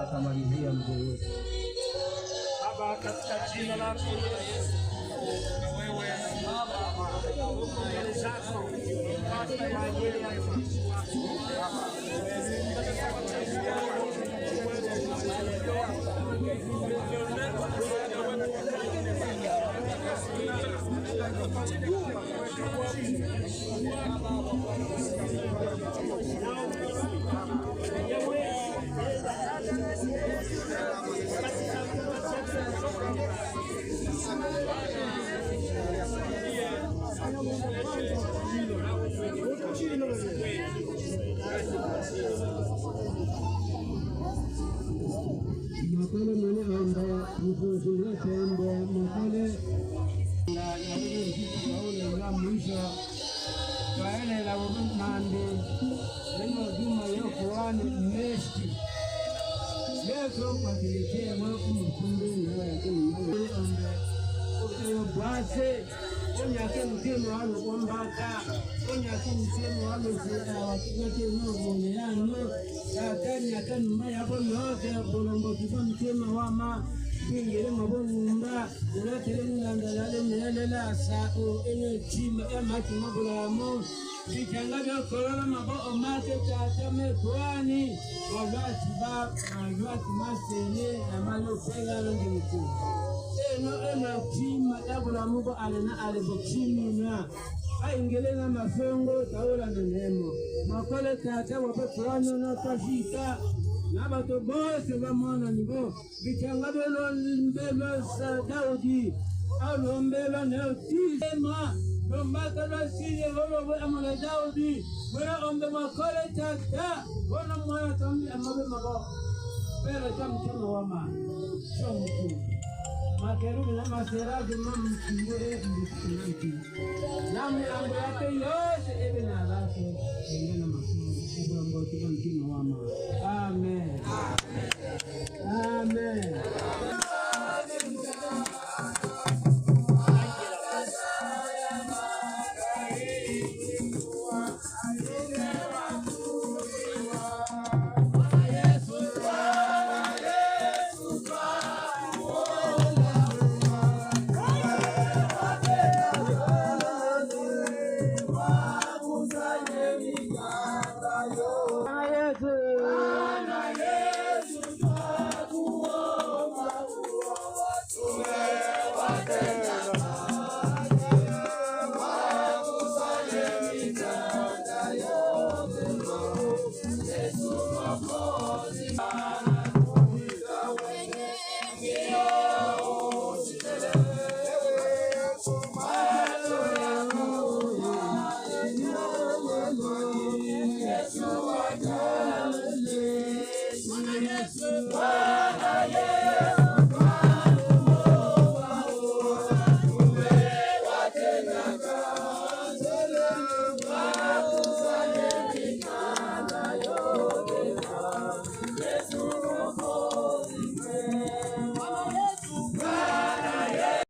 Atamalizia mzee wetu Baba, katika jina lako Yesu, na wewe Baba mbele zako hata ya ajili ya makale mane anda mfuzuza tembo makale na yale kitu la mwisho kaele la mande leo juma leo kuani mesti leo kwa kile mwa kumfunde na yake mwe anda oyo bwase onyake mtemo walo kombaka onyake mtemo walo sera wakati no bonelano yakani yakani maya bonoke bolongo kifa mtemo wama ingere mabonumba ulatele nilandalale nelela sao ene chima emaki mabulamo bichanga bya korona mabo omake tata mekwani wabati ba wabati masene amalo pega longiku eno chima yabulamu ko alena alebochimina aingelena mafengo taola nemo makole tata wapekwani no kashika nabato bose bamona nibo bichanga belo mbelo sa Daudi alombelo ne tisema lombaka losile holo amala Daudi wala ombe makole tata bona mwana tambi amabe mabo pero tamchoma wama chomu makerubi na maseraji mamchingure mbikiniki namu ambo yake yote ebe na alafu ngena mafungu kubwa ngoti kwa mkino wama. Amen. Amen. Yes,